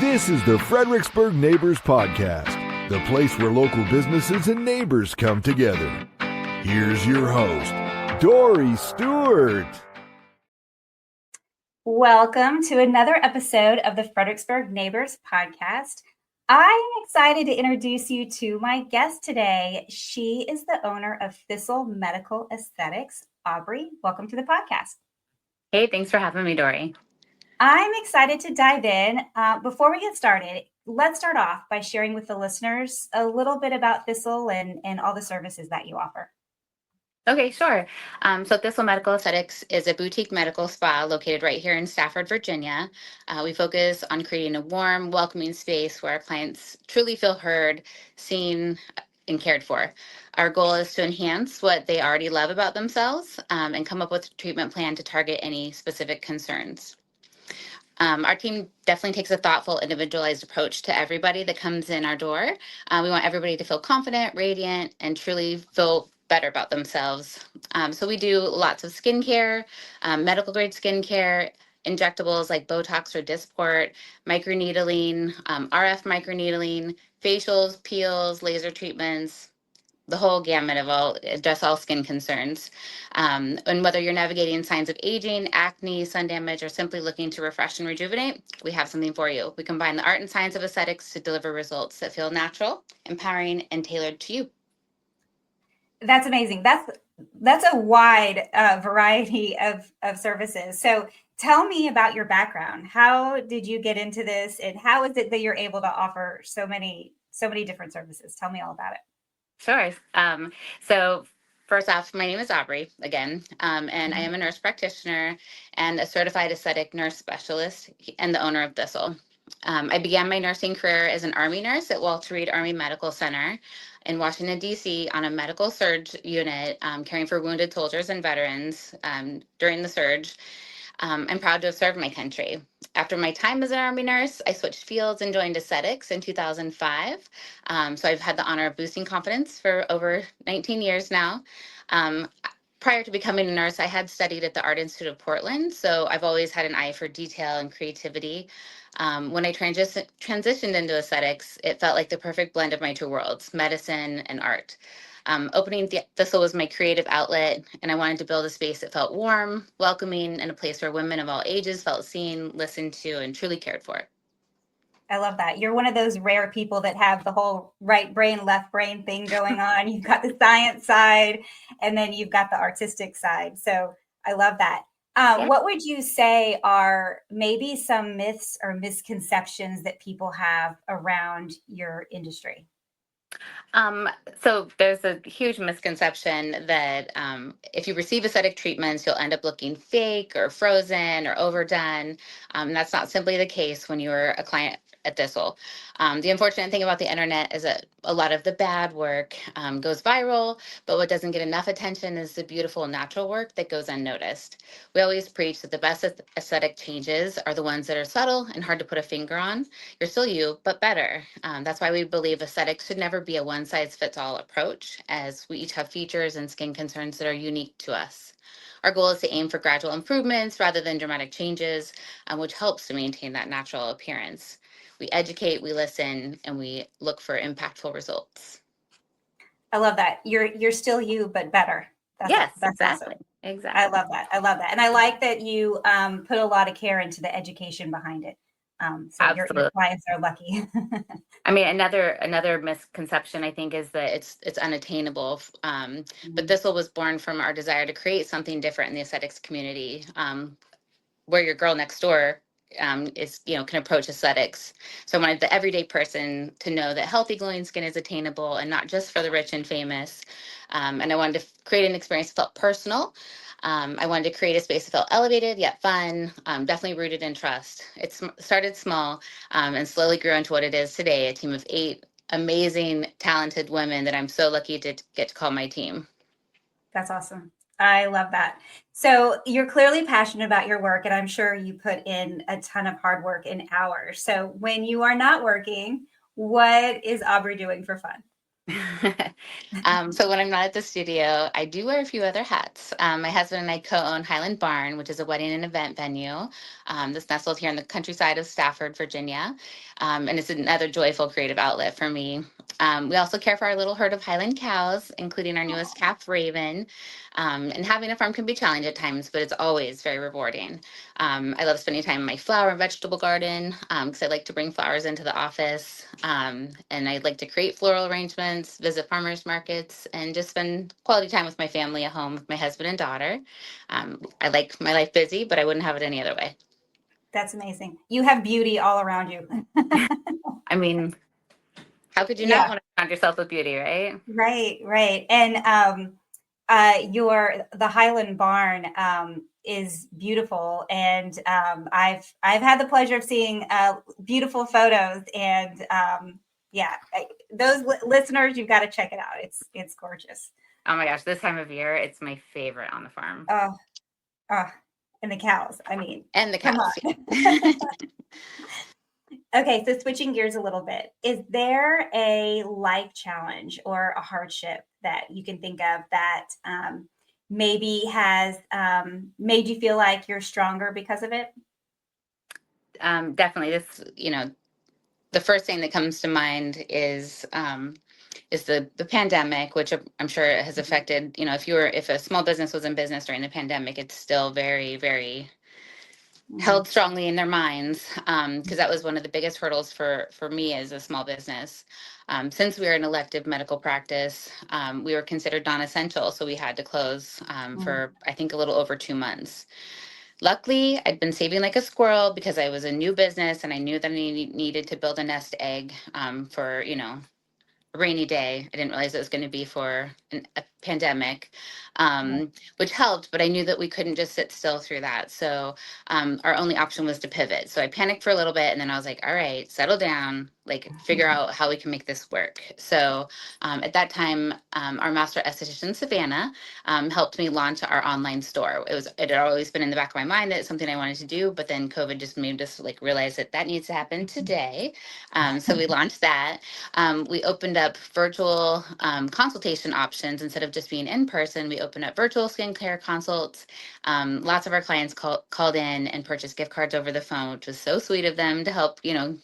This is the FXBG Neighbors podcast, the place where local businesses and neighbors come together. Here's your host, Dory Stewart. Welcome to another episode of the FXBG Neighbors podcast. I'm excited to introduce you to my guest today. She is the owner of Thistle Medical Aesthetics. Aubrey, welcome to the podcast. Hey, thanks for having me, Dory. I'm excited to dive in. Before we get started, let's start off by sharing with the listeners a little bit about Thistle and all the services that you offer. Okay, sure. So Thistle Medical Aesthetics is a boutique medical spa located right here in Stafford, Virginia. We focus on creating a warm, welcoming space where our clients truly feel heard, seen, and cared for. Our goal is to enhance what they already love about themselves and come up with a treatment plan to target any specific concerns. Our team definitely takes a thoughtful, individualized approach to everybody that comes in our door. We want everybody to feel confident, radiant, and truly feel better about themselves. So we do lots of skincare, medical grade skincare, injectables like Botox or Dysport, microneedling, RF microneedling, facials, peels, laser treatments, the whole gamut of address all skin concerns. And whether you're navigating signs of aging, acne, sun damage, or simply looking to refresh and rejuvenate, we have something for you. We combine the art and science of aesthetics to deliver results that feel natural, empowering, and tailored to you. That's amazing. That's a wide variety of services. So tell me about your background. How did you get into this, and how is it that you're able to offer so many different services? Tell me all about it. Sure. So first off, my name is Aubrey again, and I am a nurse practitioner and a certified aesthetic nurse specialist and the owner of Thistle. I began my nursing career as an Army nurse at Walter Reed Army Medical Center in Washington, D.C. on a medical surge unit, caring for wounded soldiers and veterans during the surge. I'm proud to have served my country. After my time as an Army nurse, I switched fields and joined aesthetics in 2005. So I've had the honor of boosting confidence for over 19 years now. Prior to becoming a nurse, I had studied at the Art Institute of Portland, so I've always had an eye for detail and creativity. When I transitioned into aesthetics, it felt like the perfect blend of my two worlds, medicine and art. Opening Thistle was my creative outlet, and I wanted to build a space that felt warm, welcoming, and a place where women of all ages felt seen, listened to, and truly cared for. I love that. You're one of those rare people that have the whole right brain, left brain thing going on. You've got the science side, and then you've got the artistic side. So I love that. Yeah. What would you say are maybe some myths or misconceptions that people have around your industry? So there's a huge misconception that if you receive aesthetic treatments, you'll end up looking fake or frozen or overdone. That's not simply the case when you're a client at Thistle. The unfortunate thing about the internet is that a lot of the bad work goes viral, but what doesn't get enough attention is the beautiful natural work that goes unnoticed. We always preach that the best aesthetic changes are the ones that are subtle and hard to put a finger on. You're still you, but better. That's why we believe aesthetics should never be a one-size-fits-all approach, as we each have features and skin concerns that are unique to us. Our goal is to aim for gradual improvements rather than dramatic changes, which helps to maintain that natural appearance. We educate, we listen, and we look for impactful results. I love that. You're still you, but better. That's exactly. Awesome. Exactly. I love that. And I like that you put a lot of care into the education behind it. So your clients are lucky. I mean, another misconception I think is that it's unattainable. But Thistle was born from our desire to create something different in the aesthetics community, where your girl next door can approach aesthetics. So I wanted the everyday person to know that healthy, glowing skin is attainable and not just for the rich and famous. And I wanted to create an experience that felt personal. I wanted to create a space that felt elevated yet fun, definitely rooted in trust. It started small and slowly grew into what it is today, a team of 8 amazing, talented women that I'm so lucky to get to call my team. That's awesome. I love that. So you're clearly passionate about your work, and I'm sure you put in a ton of hard work in hours. So when you are not working, what is Aubrey doing for fun? So when I'm not at the studio, I do wear a few other hats. My husband and I co-own Highland Barn, which is a wedding and event venue. This nestled here in the countryside of Stafford, Virginia. And it's another joyful creative outlet for me. We also care for our little herd of Highland cows, including our newest calf, Raven. And having a farm can be challenging at times, but it's always very rewarding. I love spending time in my flower and vegetable garden because I like to bring flowers into the office. And I like to create floral arrangements, visit farmers markets, and just spend quality time with my family at home with my husband and daughter. I like my life busy, but I wouldn't have it any other way. That's amazing. You have beauty all around you. I mean, how could you not Yeah, want to surround yourself with beauty, right? right, right. And the Highland Barn is beautiful, and I've had the pleasure of seeing beautiful photos, and yeah, those listeners, you've got to check it out. It's gorgeous. Oh my gosh, this time of year, it's my favorite on the farm. Oh, oh, and the cows. I mean, And the come cows. on. Okay, so switching gears a little bit, is there a life challenge or a hardship that you can think of that maybe has made you feel like you're stronger because of it? Definitely. The first thing that comes to mind is the pandemic, which I'm sure has affected, if a small business was in business during the pandemic, it's still very, very held strongly in their minds, because that was one of the biggest hurdles for me as a small business. Since we were an elective medical practice, we were considered non-essential, so we had to close for I think a little over 2 months. Luckily, I'd been saving like a squirrel because I was a new business and I knew that I needed to build a nest egg for a rainy day. I didn't realize it was going to be for a pandemic, which helped, but I knew that we couldn't just sit still through that. So our only option was to pivot. So I panicked for a little bit and then I was like, all right, settle down, like figure out how we can make this work. So at that time, our master esthetician, Savannah, helped me launch our online store. It had always been in the back of my mind that it's something I wanted to do, but then COVID just made us like realize that needs to happen today. So we launched that. We opened up virtual consultation options instead of just being in person. We opened up virtual skincare consults. Lots of our clients called in and purchased gift cards over the phone, which was so sweet of them to help,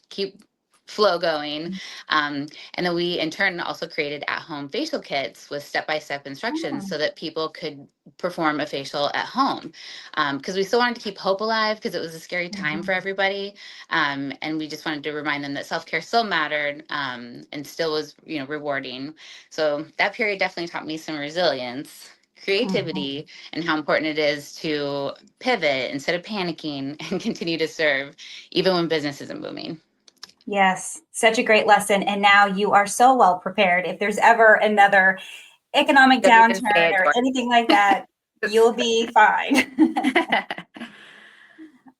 keep flow going. And then we in turn also created at-home facial kits with step-by-step instructions so that people could perform a facial at home, because we still wanted to keep hope alive because it was a scary time for everybody, and we just wanted to remind them that self-care still mattered, and still was rewarding. So that period definitely taught me some resilience, creativity, and how important it is to pivot instead of panicking and continue to serve even when business isn't booming. Yes, such a great lesson. And now you are so well prepared. If there's ever another economic downturn or anything like that, you'll be fine.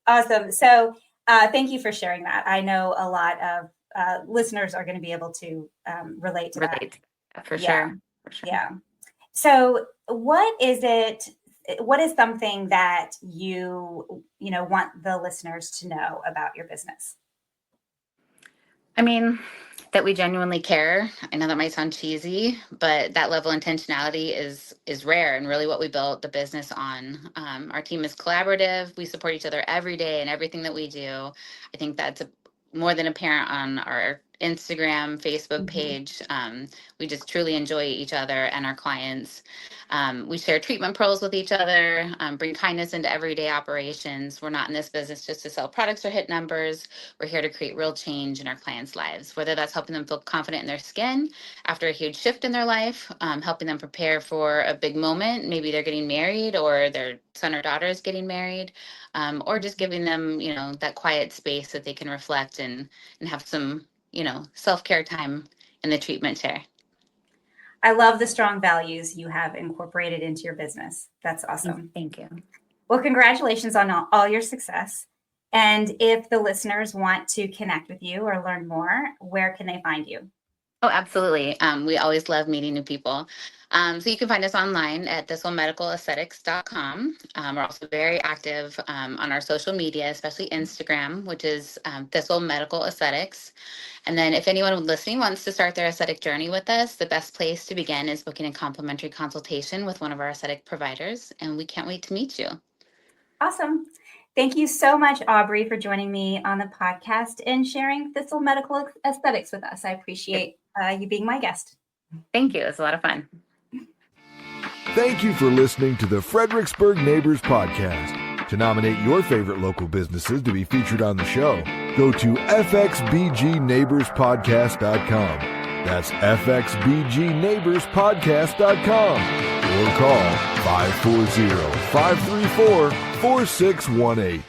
Awesome. So thank you for sharing that. I know a lot of listeners are going to be able to relate to that. For sure. Yeah. So what is something that you want the listeners to know about your business? I mean, that we genuinely care. I know that might sound cheesy, but that level of intentionality is rare and really what we built the business on. Our team is collaborative. We support each other every day in everything that we do. I think that's more than apparent on our Instagram, Facebook page. We just truly enjoy each other and our clients. We share treatment pearls with each other, bring kindness into everyday operations. We're not in this business just to sell products or hit numbers. We're here to create real change in our clients' lives, whether that's helping them feel confident in their skin after a huge shift in their life, helping them prepare for a big moment. Maybe they're getting married or their son or daughter is getting married, or just giving them, that quiet space that they can reflect and have some, self-care time in the treatment chair. I love the strong values you have incorporated into your business. That's awesome. Thank you. Well, congratulations on all your success. And if the listeners want to connect with you or learn more, where can they find you? Oh, absolutely. We always love meeting new people. So you can find us online at thistlemedicalaesthetics.com. We're also very active on our social media, especially Instagram, which is Thistle Medical Aesthetics. And then if anyone listening wants to start their aesthetic journey with us, the best place to begin is booking a complimentary consultation with one of our aesthetic providers. And we can't wait to meet you. Awesome. Thank you so much, Aubrey, for joining me on the podcast and sharing Thistle Medical Aesthetics with us. I appreciate you being my guest. Thank you. It was a lot of fun. Thank you for listening to the Fredericksburg Neighbors podcast. To nominate your favorite local businesses to be featured on the show, go to FXBGNeighborsPodcast.com. That's FXBGNeighborsPodcast.com or call 540-534-4618.